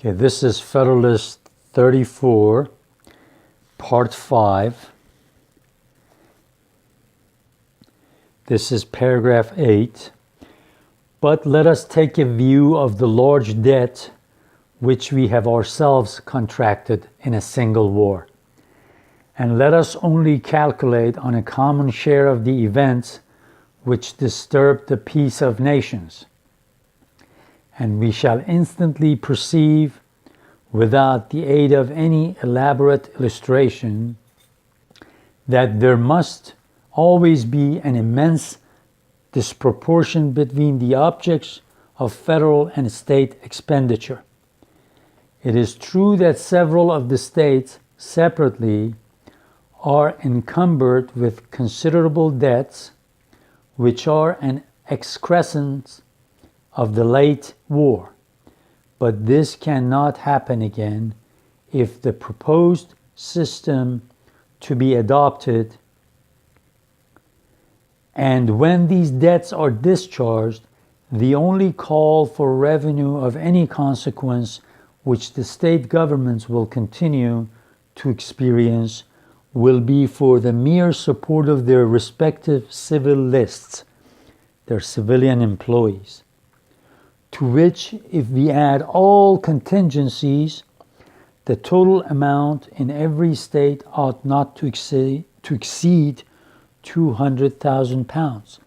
Okay, this is Federalist 34, Part 5. This is paragraph 8. But let us take a view of the large debt which we have ourselves contracted in a single war. And let us only calculate on a common share of the events which disturbed the peace of nations. And we shall instantly perceive, without the aid of any elaborate illustration, that there must always be an immense disproportion between the objects of federal and state expenditure. It is true that several of the states separately are encumbered with considerable debts, which are an excrescence of the late war. But this cannot happen again if the proposed system to be adopted, and when these debts are discharged, the only call for revenue of any consequence which the state governments will continue to experience will be for the mere support of their respective civil lists, their civilian employees, to which, if we add all contingencies, the total amount in every state ought not to exceed £200,000.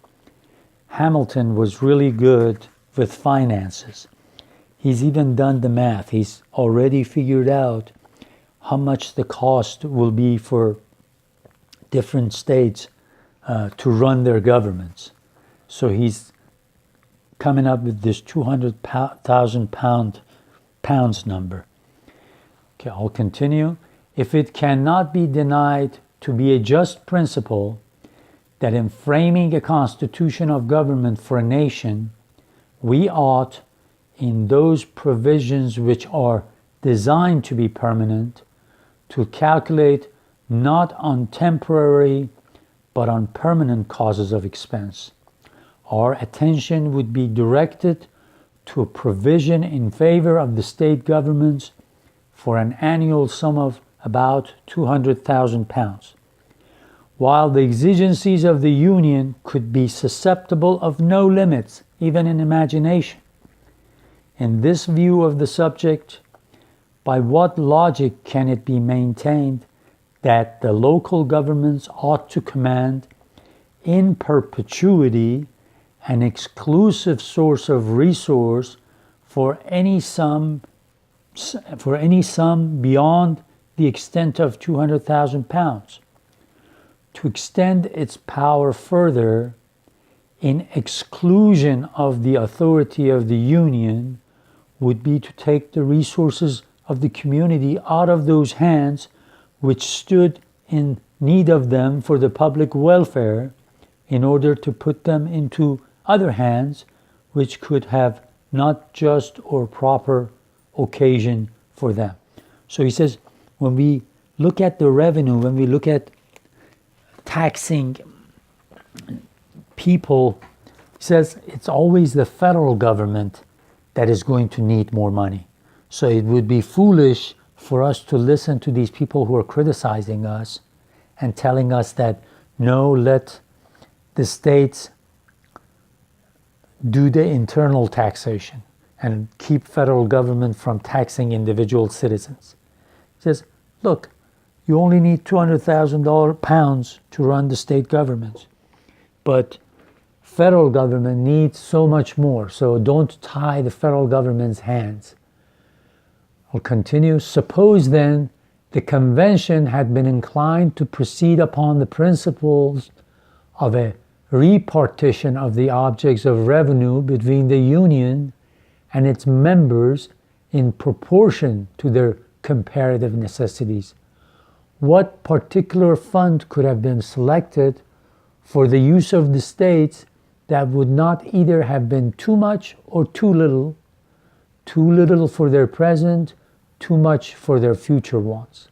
Hamilton was really good with finances. He's even done the math. He's already figured out how much the cost will be for different states to run their governments. So he's coming up with this £200,000 number. Okay, I'll continue. If it cannot be denied to be a just principle that in framing a constitution of government for a nation, we ought, in those provisions which are designed to be permanent, to calculate not on temporary but on permanent causes of expense. Our attention would be directed to a provision in favor of the state governments for an annual sum of about £200,000. While the exigencies of the Union could be susceptible of no limits, even in imagination. In this view of the subject, by what logic can it be maintained that the local governments ought to command in perpetuity an exclusive source of resource for any sum beyond the extent of £200,000? To extend its power further in exclusion of the authority of the Union would be to take the resources of the community out of those hands which stood in need of them for the public welfare, in order to put them into other hands which could have not just or proper occasion for them. So he says, when we look at the revenue, when we look at taxing people, he says it's always the federal government that is going to need more money. So it would be foolish for us to listen to these people who are criticizing us and telling us that, no, let the states do the internal taxation and keep federal government from taxing individual citizens. He says, look, you only need £200,000 to run the state governments, but federal government needs so much more, so don't tie the federal government's hands. I'll continue. Suppose then the convention had been inclined to proceed upon the principles of a repartition of the objects of revenue between the Union and its members in proportion to their comparative necessities. What particular fund could have been selected for the use of the states that would not either have been too much or too little for their present, too much for their future wants?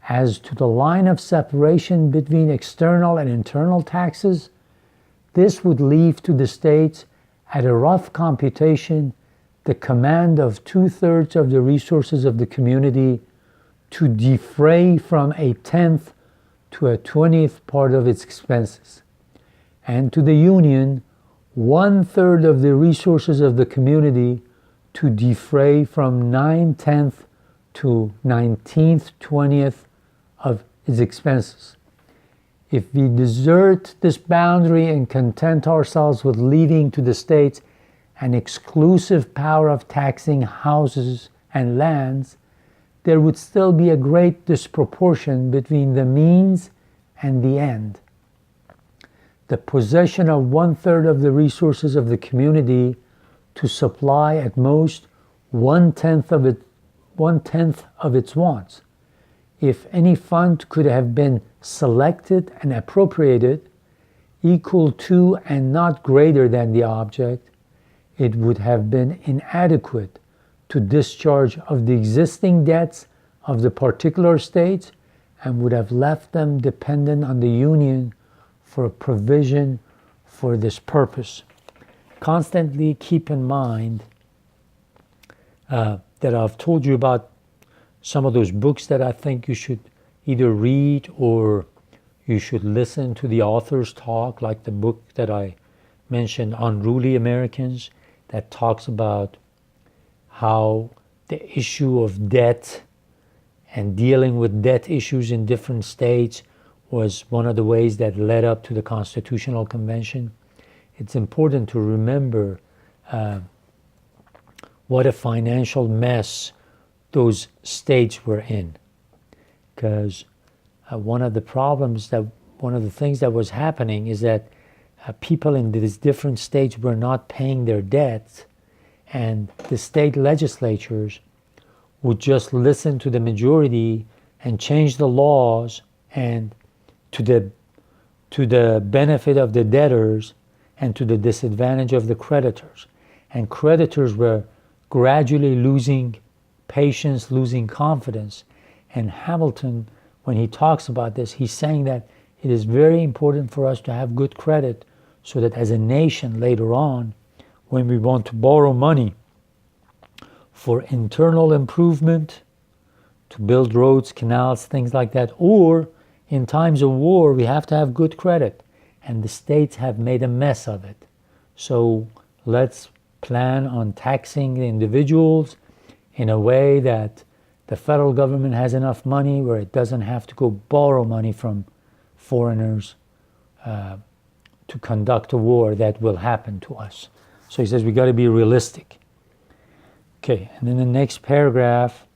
As to the line of separation between external and internal taxes, this would leave to the states, at a rough computation, the command of 2/3 of the resources of the community to defray from 1/10 to 1/20th part of its expenses, and to the union 1/3 of the resources of the community to defray from 9/10 to 19th, 20th of its expenses. If we desert this boundary and content ourselves with leaving to the states an exclusive power of taxing houses and lands, there would still be a great disproportion between the means and the end. The possession of 1/3 of the resources of the community to supply at most 1/10 of its wants. If any fund could have been selected and appropriated equal to and not greater than the object, it would have been inadequate to discharge of the existing debts of the particular states and would have left them dependent on the union for a provision for this purpose. Constantly keep in mind that I've told you about some of those books that I think you should either read or you should listen to the authors talk, like the book that I mentioned, Unruly Americans, that talks about how the issue of debt and dealing with debt issues in different states was one of the ways that led up to the Constitutional Convention. It's important to remember what a financial mess those states were in. Because one of the things that was happening is that people in these different states were not paying their debts, and the state legislatures would just listen to the majority and change the laws and to the benefit of the debtors and to the disadvantage of the creditors. And creditors were gradually losing patience, losing confidence. And Hamilton, when he talks about this, he's saying that it is very important for us to have good credit so that as a nation later on, when we want to borrow money for internal improvement, to build roads, canals, things like that, or in times of war, we have to have good credit. And the states have made a mess of it. So let's plan on taxing the individuals in a way that the federal government has enough money where it doesn't have to go borrow money from foreigners to conduct a war that will happen to us. So he says we got to be realistic. Okay, and in the next paragraph,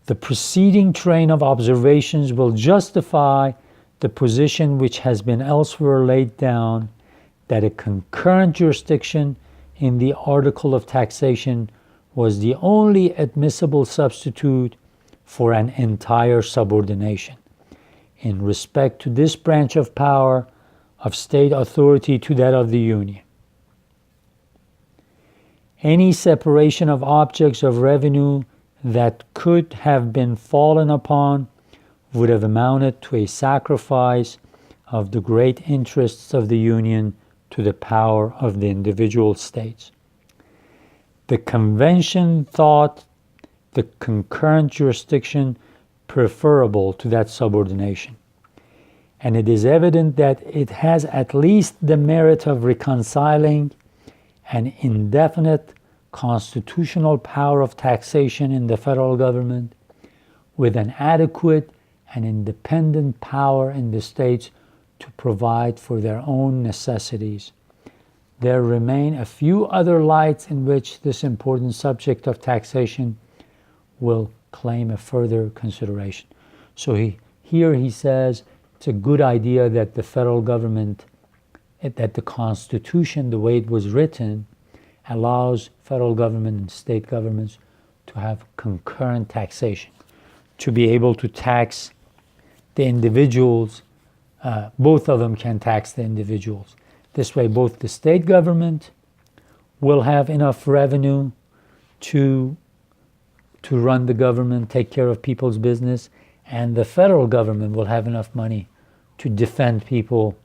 the preceding train of observations will justify the position which has been elsewhere laid down, that a concurrent jurisdiction in the article of taxation was the only admissible substitute for an entire subordination in respect to this branch of power of state authority to that of the Union. Any separation of objects of revenue that could have been fallen upon would have amounted to a sacrifice of the great interests of the Union to the power of the individual states. The convention thought the concurrent jurisdiction preferable to that subordination, and it is evident that it has at least the merit of reconciling an indefinite constitutional power of taxation in the federal government with an adequate and independent power in the states to provide for their own necessities. There remain a few other lights in which this important subject of taxation will claim a further consideration. So here he says it's a good idea that the federal government, that the Constitution, the way it was written, allows federal government and state governments to have concurrent taxation, to be able to tax the individuals. Both of them can tax the individuals. This way, both the state government will have enough revenue to run the government, take care of people's business, and the federal government will have enough money to defend people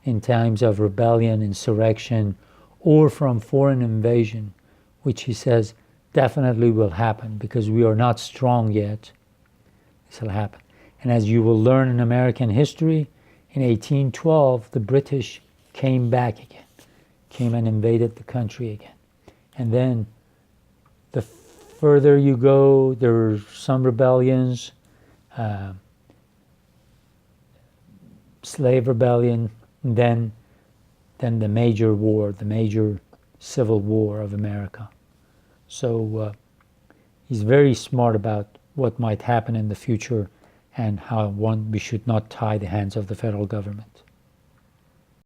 in times of rebellion, insurrection, or from foreign invasion, which he says definitely will happen because we are not strong yet. This will happen. And as you will learn in American history, in 1812, the British came back again, came and invaded the country again. And then the further you go, there are some rebellions, slave rebellion, and then the major war, the major civil war of America. So he's very smart about what might happen in the future and how we should not tie the hands of the federal government.